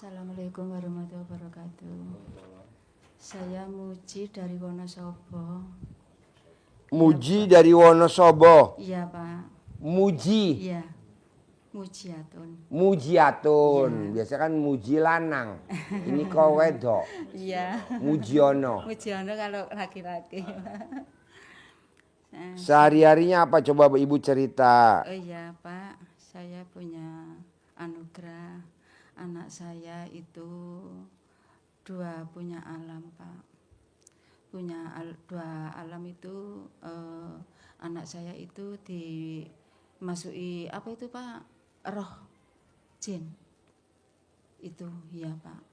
Assalamualaikum warahmatullahi wabarakatuh. Saya Muji dari Wonosobo. Muji dari Wonosobo. Iya Pak. Muji. Iya. Mujiatun. Mujiatun. Iya. Biasa kan muji lanang. Ini kau wedok. Iya. Mujiono. Mujiono kalau laki-laki. Sehari-harinya apa coba Ibu cerita? Oh iya Pak, saya punya anugerah. Anak saya itu punya alam Pak. Dua alam itu anak saya itu dimasuki apa itu Pak? Roh jin. Itu iya Pak.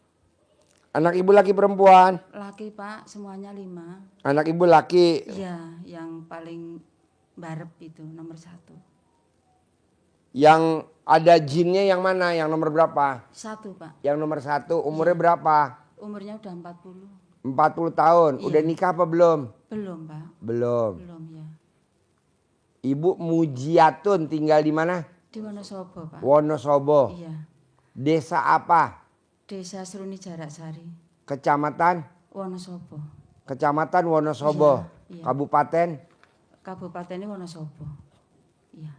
Anak Ibu laki perempuan? Laki Pak, semuanya 5. Anak Ibu laki? Iya, yang paling barep itu nomor 1. Yang ada jinnya yang mana? Yang nomor berapa? 1 Pak. Yang nomor 1 umurnya berapa? Umurnya udah 40. 40 tahun. Iya. Udah nikah apa belum? Belum Pak. Belum. Belum ya. Ibu Mujiatun tinggal di mana? Di Wonosobo Pak. Wonosobo. Iya. Desa apa? Desa Seruni Jarak Sari. Kecamatan? Wonosobo. Kecamatan Wonosobo. Iya, iya. Kabupaten? Kabupatennya Wonosobo. Iya.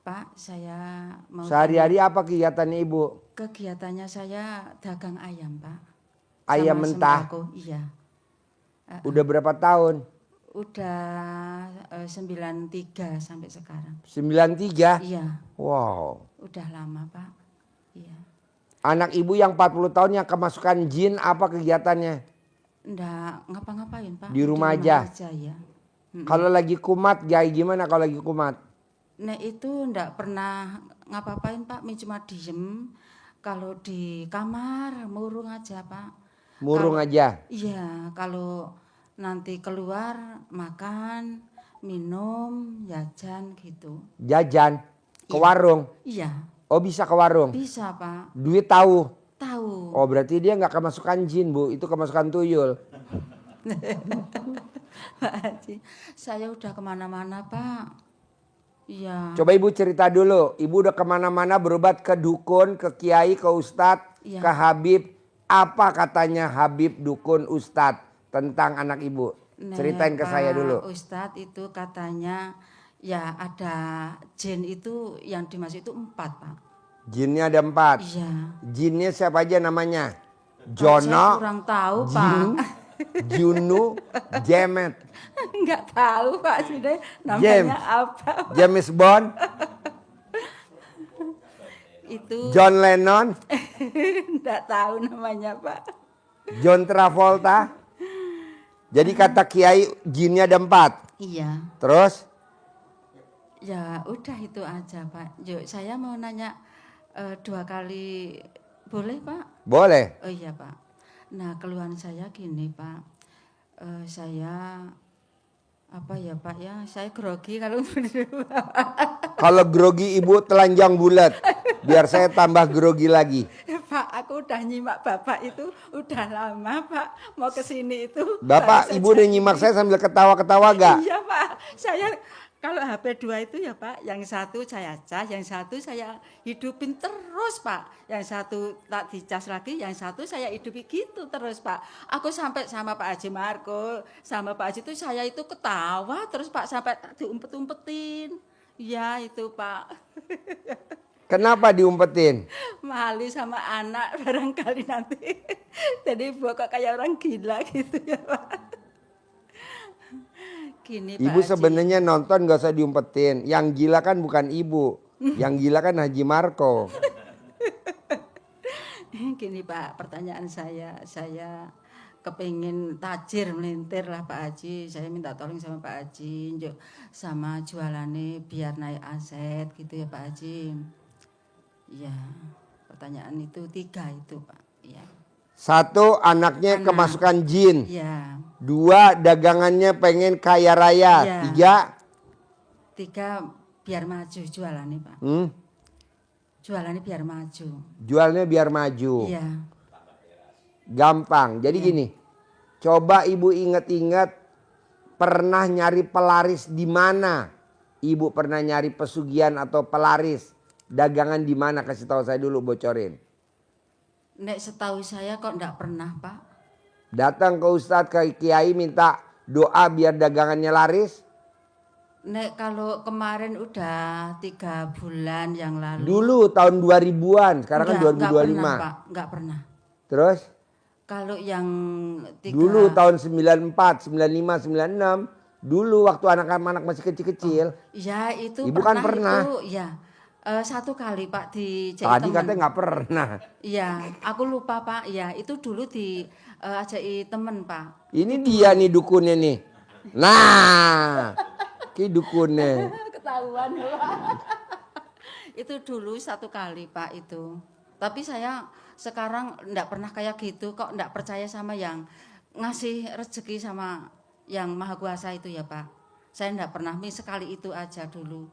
Pak, saya mau Sehari-hari apa kegiatannya Ibu? kegiatannya saya dagang ayam Pak. Ayam Sama mentah? sembako, iya. Udah berapa tahun? Udah 93 sampai sekarang. 93? Iya, Wow. udah lama Pak. Iya. Anak Ibu yang 40 tahun yang kemasukan jin apa kegiatannya? Nggak ngapa-ngapain Pak. Di rumah aja? Ya. Kalau lagi kumat, kayak gimana kalau lagi kumat? Nah itu nggak pernah ngapa-ngapain Pak, cuma diem. Kalau di kamar murung aja Pak. Murung aja? Iya, kalau nanti keluar makan, minum, jajan gitu. Jajan? Ke Iya. warung? Iya, Oh bisa ke warung? bisa Pak. Duit tahu? Tahu. Oh berarti dia nggak kemasukan jin Bu, itu kemasukan tuyul. Pak Haji, saya udah kemana-mana Pak. Iya. Coba Ibu cerita dulu, Ibu udah kemana-mana berobat ke dukun, ke kiai, ke ustadz, Iya. ke Habib. Apa katanya Habib, dukun, ustadz tentang anak Ibu? Nah, Ceritain ke Pak saya dulu. Ustadz itu katanya ya ada jin itu yang dimaksud itu 4 Pak. Jinnya ada 4. Iya. Jinnya siapa aja namanya? Saya Jono, kurang tahu Jin, Pak. Junu, Jemet, Enggak tahu Pak sudah namanya James. apa. James Bond, Itu John Lennon, enggak tahu namanya Pak. John Travolta. Jadi kata kiai jinnya ada 4. Iya. Terus? Ya udah itu aja Pak. Yuk saya mau nanya 2 kali boleh Pak? Boleh. Oh iya Pak. Nah keluhan saya gini Pak. Saya apa ya Pak ya? Saya grogi kalau Kalau grogi Ibu telanjang bulat. Biar saya tambah grogi lagi. Pak, aku udah nyimak Bapak itu udah lama Pak. Mau ke sini itu. Bapak, baru Ibu saja udah nyimak saya sambil ketawa-ketawa gak? Iya Pak, saya kalau HP 2 itu ya Pak, yang satu saya cas, yang satu saya hidupin terus Pak. Yang satu tak dicas lagi, yang satu saya hidupi gitu terus Pak. Aku sampai sama Pak Haji Marco, sama Pak Haji itu saya itu ketawa terus Pak sampai diumpet-umpetin. Ya itu Pak. Kenapa diumpetin? Malu sama anak barangkali nanti. Jadi kok kayak orang gila gitu ya Pak. Gini Ibu Pak Haji. sebenarnya nonton gak usah diumpetin. Yang gila kan bukan Ibu. Yang gila kan Haji Marco. Gini Pak, pertanyaan saya kepingin tajir melintir lah Pak Haji. Saya minta tolong sama Pak Haji, yuk, sama jualannya biar naik aset gitu ya Pak Haji. Ya, pertanyaan itu 3 itu Pak. Ya. 1, anaknya Anak. kemasukan jin. Ya. 2, dagangannya pengen kaya raya. Ya. 3, 3 biar maju jualannya Pak. Jualannya biar maju. jualnya biar maju. Iya. Gampang. Jadi gini, coba Ibu inget-inget pernah nyari pelaris di mana? Ibu pernah nyari pesugihan atau pelaris dagangan di mana? Kasih tahu saya dulu, bocorin. Nek setahu saya kok enggak pernah, Pak. Datang ke Ustadz, ke Kiai minta doa biar dagangannya laris? Nek kalau kemarin udah 3 bulan yang lalu. Dulu tahun 2000-an, sekarang kan Enggak pernah, 2025. Pak. Enggak pernah. Terus? Kalau yang Dulu tahun 94, 95, 96. Dulu waktu anak-anak masih kecil-kecil. Ya itu Ibu kan pernah pernah. itu ya. 1 kali Pak dijai Tadi teman. katanya nggak pernah. Iya, aku lupa Pak. Ya itu dulu ajai temen Pak. Ini dia nih dukunnya nih. Nah, ki dukunnya. Ketahuan Pak. Itu dulu 1 kali Pak itu. Tapi saya sekarang enggak pernah kayak gitu kok, enggak percaya sama yang ngasih rezeki sama yang Maha Kuasa itu ya Pak. Saya enggak pernah, sekali itu aja dulu.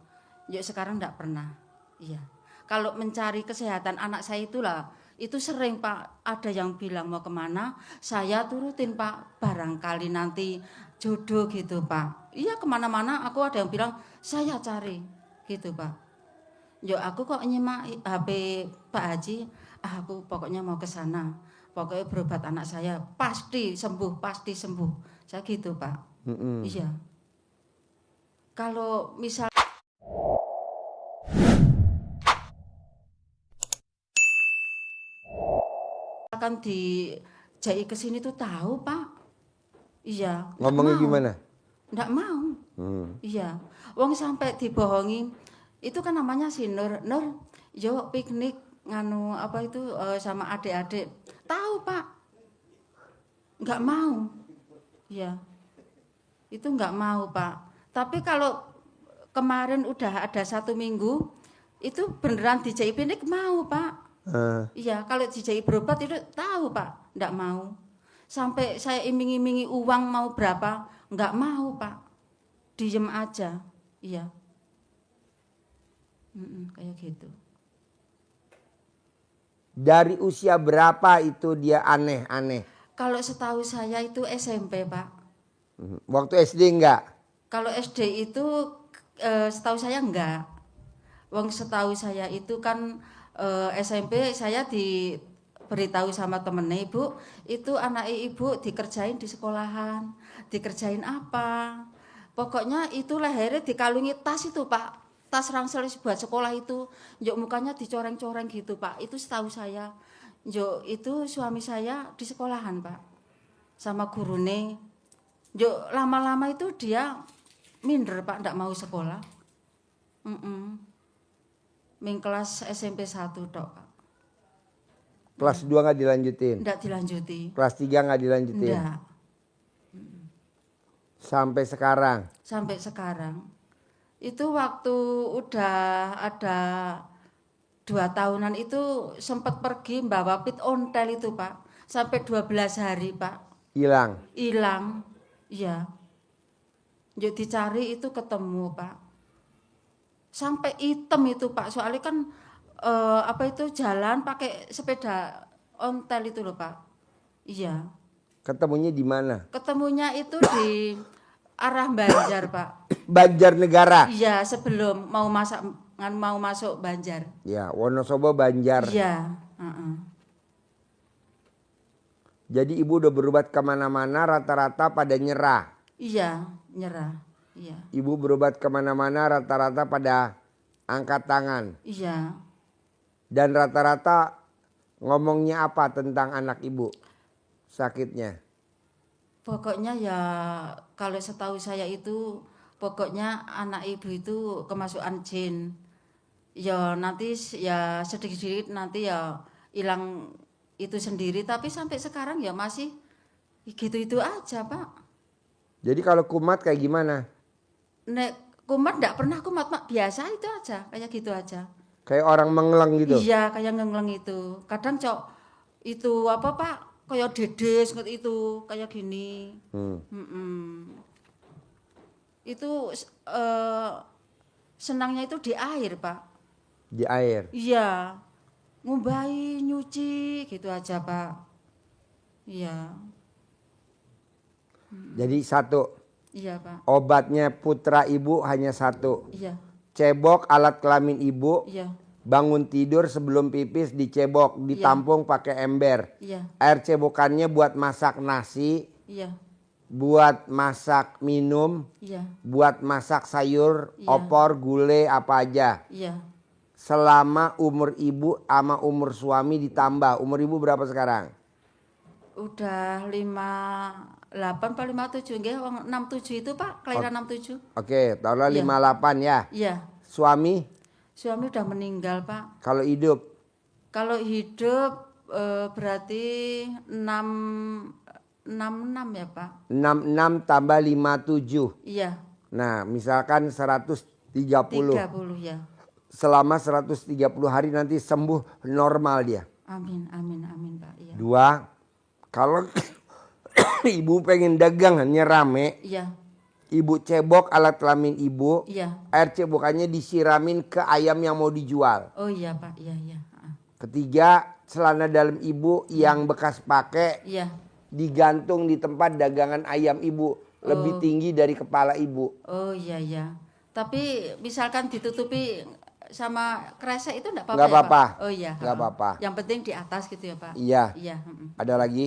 Yuk sekarang enggak pernah. Iya. Kalau mencari kesehatan anak saya itulah, itu sering Pak, ada yang bilang mau kemana, saya turutin Pak, barangkali nanti jodoh gitu Pak. Iya kemana-mana aku ada yang bilang, saya cari gitu Pak. Yo aku kok nyimak HP Pak Haji, aku pokoknya mau ke sana. Pokoknya berobat anak saya pasti sembuh, pasti sembuh. Saya gitu Pak. Iya. Kalau misalkan di Jai ke sini tuh tahu Pak. Iya. Ngomongnya gimana? Nggak mau. Iya. Wong sampai dibohongi. Itu kan namanya si Nur. Nur, yo piknik nganu apa itu sama adik-adik. Tahu Pak. Nggak mau. Iya. Itu nggak mau Pak. Tapi kalau kemarin udah ada 1 minggu, itu beneran dijai piknik mau Pak. Iya, kalau dijai berobat itu tahu Pak, nggak mau. Sampai saya iming-imingi uang mau berapa, nggak mau Pak. Diem aja, iya. Kayak gitu. Dari usia berapa itu dia aneh-aneh? Kalau setahu saya itu SMP Pak. Waktu SD enggak? Kalau SD itu setahu saya enggak. Wong setahu saya itu kan SMP saya diberitahu sama temennya ibu, itu anak ibu dikerjain di sekolahan, dikerjain apa? Pokoknya itu lehernya dikalungi tas itu Pak, tas ransel buat sekolah itu, njuk mukanya dicoreng-coreng gitu Pak, itu setahu saya. Njuk itu suami saya di sekolahan Pak, sama gurune. Njuk lama-lama itu dia minder Pak, ndak mau sekolah. Ming kelas SMP 1 tok Pak. Kelas 2 nggak dilanjutin? Ndak dilanjuti. Kelas 3 nggak dilanjutin? Ndak. Sampai sekarang? Sampai sekarang. Itu waktu udah ada 2 tahunan itu sempat pergi bawa pit ontel itu Pak. Sampai 12 hari Pak. Hilang? Hilang. Iya. Jadi dicari itu ketemu Pak. Sampai hitam itu Pak, soalnya kan apa itu jalan pakai sepeda ontel itu loh Pak. Iya. Ketemunya di mana? Ketemunya itu di arah Banjar Pak. Banjarnegara? Iya, sebelum mau masuk Banjar. Ya, Wonosobo Banjar. Iya. Jadi ibu udah berobat kemana-mana rata-rata pada nyerah? Iya, nyerah. Iya. Ibu berobat kemana-mana rata-rata pada angkat tangan? Iya. Dan rata-rata ngomongnya apa tentang anak ibu sakitnya? Pokoknya ya kalau setahu saya itu pokoknya anak ibu itu kemasukan jin. Ya nanti ya sedikit-sedikit nanti ya hilang itu sendiri, tapi sampai sekarang ya masih gitu-itu aja Pak. Jadi kalau kumat kayak gimana? Nek kumat enggak pernah kumat Pak, biasa itu aja, kayak gitu aja. Kayak orang mengeleng gitu? Iya, kayak ngeleng itu. Kadang cok itu apa Pak, kayak dedes itu, kayak gini. Itu senangnya itu di air Pak. Di air? Iya, ngumbahi, nyuci gitu aja Pak. Iya. Jadi satu? Iya Pak. Obatnya putra ibu hanya satu? Iya. Cebok alat kelamin ibu? Iya. Bangun tidur sebelum pipis dicebok, ditampung pakai ember. Iya. Air cebokannya buat masak nasi, Iya. buat masak minum, Iya. buat masak sayur, Iya. opor, gulai apa aja. Iya. Selama umur ibu sama umur suami ditambah. Umur ibu berapa sekarang? Udah 58 apa 57 nggih, wong 67 itu Pak, kelahiran 67. Oke, taruhlah Iya. 58 ya. Iya. Suami Suami udah meninggal Pak. kalau hidup Kalau hidup berarti 66 ya Pak. 66 tambah 57. Iya. Nah, misalkan 130. 30 ya. Selama 130 hari nanti sembuh normal dia. Amin, amin, amin Pak. Iya. 2, kalau ibu pengen dagang hanya rame, Iya. ibu cebok alat kelamin ibu, Iya. air cebokannya disiramin ke ayam yang mau dijual. Oh iya Pak, iya iya. Ketiga, celana dalam ibu yang bekas pakai Iya. digantung di tempat dagangan ayam ibu, lebih tinggi dari kepala ibu. Oh iya iya. Tapi misalkan ditutupi sama kresek itu enggak apa-apa Nggak ya, Pak? apa-apa. Oh iya. Nggak apa-apa. Yang penting di atas gitu ya, Pak? Iya. Iya. Ada lagi?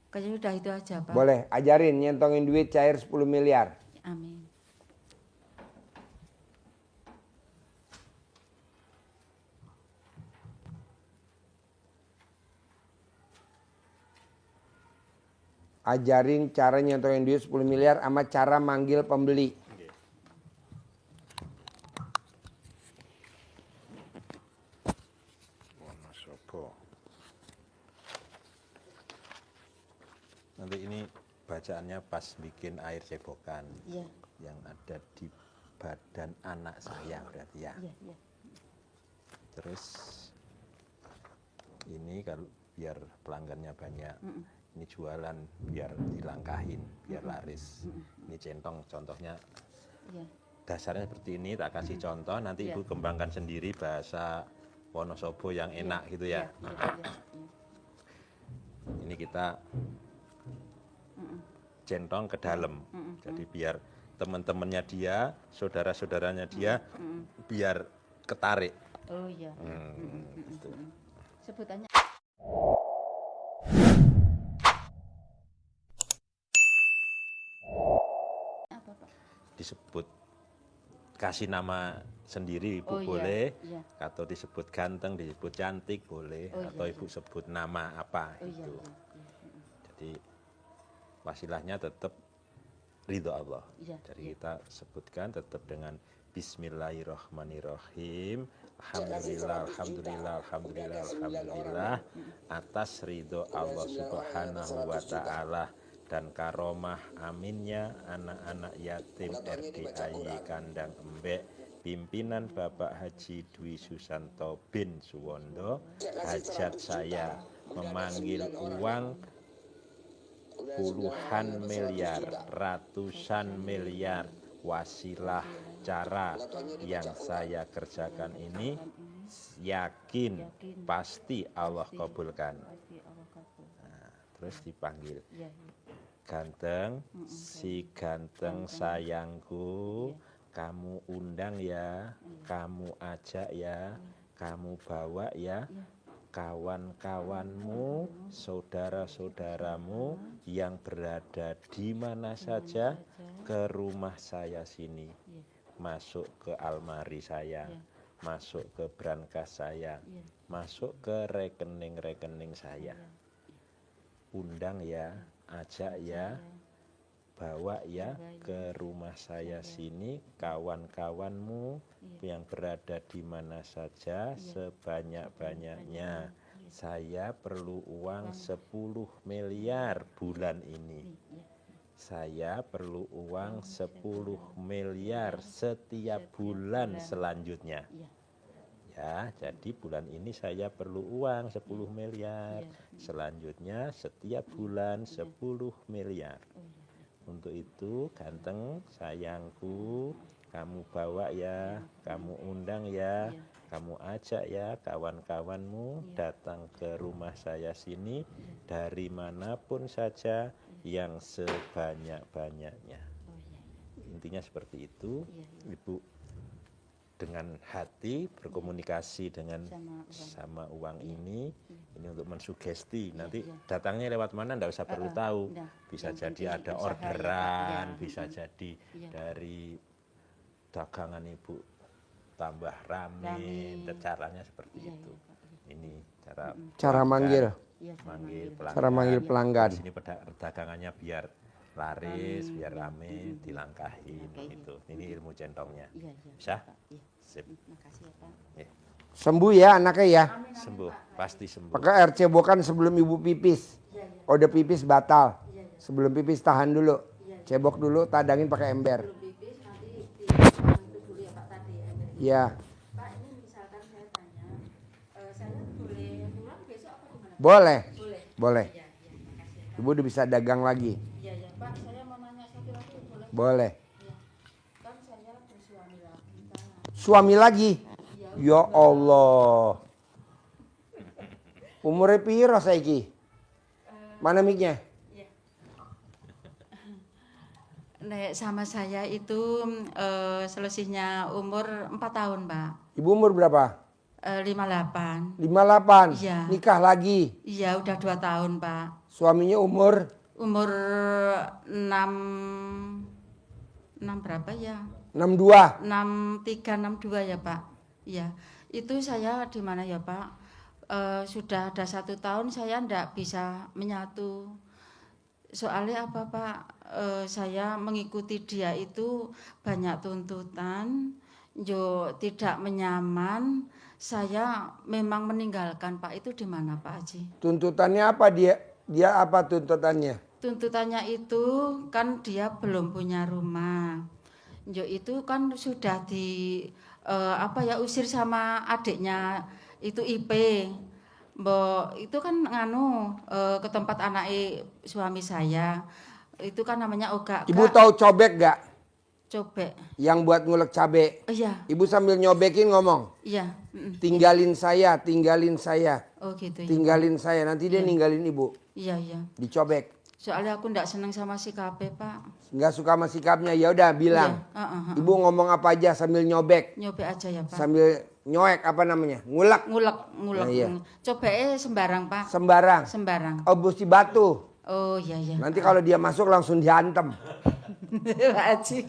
Kayaknya udah itu aja, Pak. Boleh, ajarin nyentongin duit cair 10 miliar. Amin. Ajarin cara nyentongin duit 10 miliar sama cara manggil pembeli. Wonosobo. Nanti ini bacaannya pas bikin air cebokan. Iya. Yang ada di badan anak saya berarti ya. Iya, iya. Terus ini kalau biar pelanggannya banyak. Ini jualan biar dilangkahin, biar laris. Ini centong contohnya. Iya. Dasarnya seperti ini, tak kasih contoh, nanti Iya. Ibu kembangkan sendiri bahasa Wonosobo yang enak gitu ya. Iya, iya, iya. Ini kita centong ke dalam. Jadi biar teman-temannya dia, saudara-saudaranya dia, biar ketarik. Oh iya. Gitu. Sebutannya apa, Pak? Disebut kasih nama sendiri Ibu Oh, iya, boleh, iya. atau disebut ganteng, disebut cantik boleh, Oh, iya, atau iya. Ibu sebut nama apa Oh iya, gitu. iya. Jadi wasilahnya tetap ridho Allah. Iya, Jadi iya. kita sebutkan tetap dengan Bismillahirrahmanirrahim. Alhamdulillah, alhamdulillah, alhamdulillah, alhamdulillah atas ridho Allah Subhanahu wa taala dan karomah aminnya anak-anak yatim RDAY Kandang Embek pimpinan Bapak Haji Dwi Susanto bin Suwondo, hajat saya memanggil uang puluhan miliar, ratusan miliar, wasilah cara yang saya kerjakan ini yakin pasti Allah kabulkan. Pasti Allah kabul. Nah, terus dipanggil Iya, iya. ganteng, si ganteng sayangku, kamu undang ya, kamu ajak ya, kamu bawa ya, kawan-kawanmu, saudara-saudaramu yang berada di mana saja ke rumah saya sini, masuk ke almari saya, masuk ke brankas saya, masuk ke rekening-rekening saya, undang ya, ajak ya, bawa ya ke rumah saya sini kawan-kawanmu yang berada di mana saja sebanyak-banyaknya. Saya perlu uang 10 miliar bulan ini. Saya perlu uang 10 miliar setiap bulan selanjutnya. Ya, jadi bulan ini saya perlu uang 10 miliar. Selanjutnya setiap bulan 10 miliar. Untuk itu ganteng sayangku, kamu bawa ya, kamu undang ya, kamu ajak ya kawan-kawanmu datang ke rumah saya sini dari manapun saja yang sebanyak-banyaknya. Intinya seperti itu, Ibu dengan hati berkomunikasi dengan Sama uang ini untuk mensugesti. Nanti datangnya lewat mana nggak usah perlu tahu. Bisa jadi ada orderan, bisa jadi dari dagangan ibu tambah rame. Caranya seperti itu. Ini Cara manggil. pelanggan. Cara manggil pelanggan. Di sini dagangannya biar laris, biar rame, dilangkahin itu. Ini ilmu centongnya. Bisa? Sip. Makasih ya Pak. Ya. Sembuh ya anaknya ya. Sembuh, pasti sembuh. Pakai air cebokan sebelum ibu pipis. Udah pipis batal. Sebelum pipis tahan dulu. Cebok dulu, tadangin pakai ember. Pipis nanti itu dulu ya Pak tadi. Ya. Pak ini misalkan saya tanya, saya boleh pulang besok apa gimana? Boleh. Boleh. Boleh. Iya, makasih ya Pak. Ibu udah bisa dagang lagi. Iya, Pak, saya mau nanya satu lagi boleh? Boleh. Iya. Kan saya bersuami lagi Pak. Suami lagi. Ya Allah. Umurnya piro saiki? Mana mic-nya? Nek sama saya itu selisihnya umur 4 tahun, Pak. Ibu umur berapa? 58. 58. Iya. Nikah lagi. Iya, udah 2 tahun, Pak. Suaminya umur Umur 6 berapa ya? 62. 63, 62 ya, Pak. Iya. Itu saya di mana ya, Pak? Sudah ada 1 tahun saya ndak bisa menyatu. Soalnya apa Pak, saya mengikuti dia itu banyak tuntutan, jo tidak menyaman, saya memang meninggalkan Pak. Itu di mana Pak Haji? Tuntutannya apa dia? Dia apa tuntutannya? Tuntutannya itu kan dia belum punya rumah, jo itu kan sudah usir sama adiknya itu IP. Mbok itu kan ke tempat anak suami saya. Itu kan namanya Oga. Ibu tahu cobek gak? Cobek. Yang buat ngulek cabe. Oh iya. Ibu sambil nyobekin ngomong. Iya. Tinggalin saya, tinggalin saya. Oh gitu ya. Tinggalin saya, nanti dia ninggalin ibu. Iya. Dicobek. Soalnya aku ndak seneng sama si KP, Pak. Nggak suka sama sikapnya, ya udah bilang. Iya. Ibu ngomong apa aja sambil nyobek. Nyobek aja ya, Pak. Sambil nyoek apa namanya? Ngulek. Ngulek. Nah, iya. Cobeknya sembarang, Pak. Sembarang. Oh, busti batu. Oh iya. Nanti kalau dia masuk langsung diantem. Pak Haji.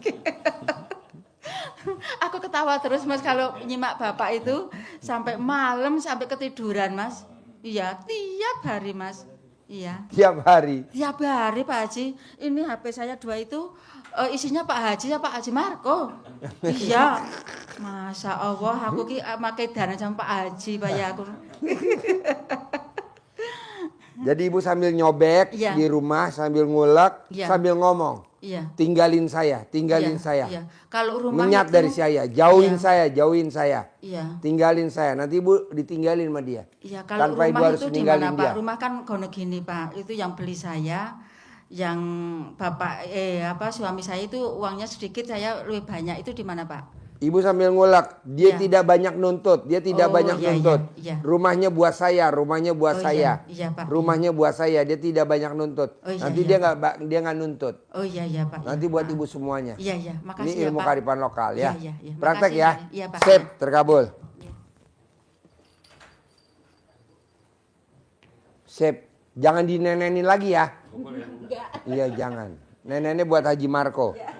Aku ketawa terus Mas kalau nyimak Bapak itu sampai malam sampai ketiduran, Mas. Iya, tiap hari, Mas. Iya. Tiap hari. Tiap hari Pak Haji. Ini HP saya 2 itu isinya Pak Haji ya Pak Haji Marco. Iya. Masya Allah aku ki makai dana sama Pak Haji Pak ya aku. Jadi ibu sambil nyobek di rumah sambil ngulek sambil ngomong. Iya. Tinggalin saya, tinggalin saya. Iya. Kalau rumah menyat itu, dari saya, jauhin saya. Iya. Tinggalin saya. Nanti ibu ditinggalin sama dia. Iya, kalau tanpa rumah ibu harus itu di ninggalin mana dia. Pak? Rumah kan kono gini Pak. Itu yang beli saya, yang Bapak suami saya itu uangnya sedikit, saya lebih banyak. Itu di mana Pak? Ibu sambil ngulek, dia tidak banyak nuntut, nuntut. Iya. Rumahnya buat saya, saya. Iya, Pak. Rumahnya buat saya, dia tidak banyak nuntut. Nanti dia nggak nuntut. Oh iya Pak. Nanti buat ibu semuanya. Iya, makasih Ini ya ilmu Pak. kearifan lokal ya. Iya. Praktek Makasih, ya. Iya, Pak. Sip, terkabul. Sip, jangan dinenenin lagi ya. Iya jangan. Neneknya buat Haji Marco. Ya.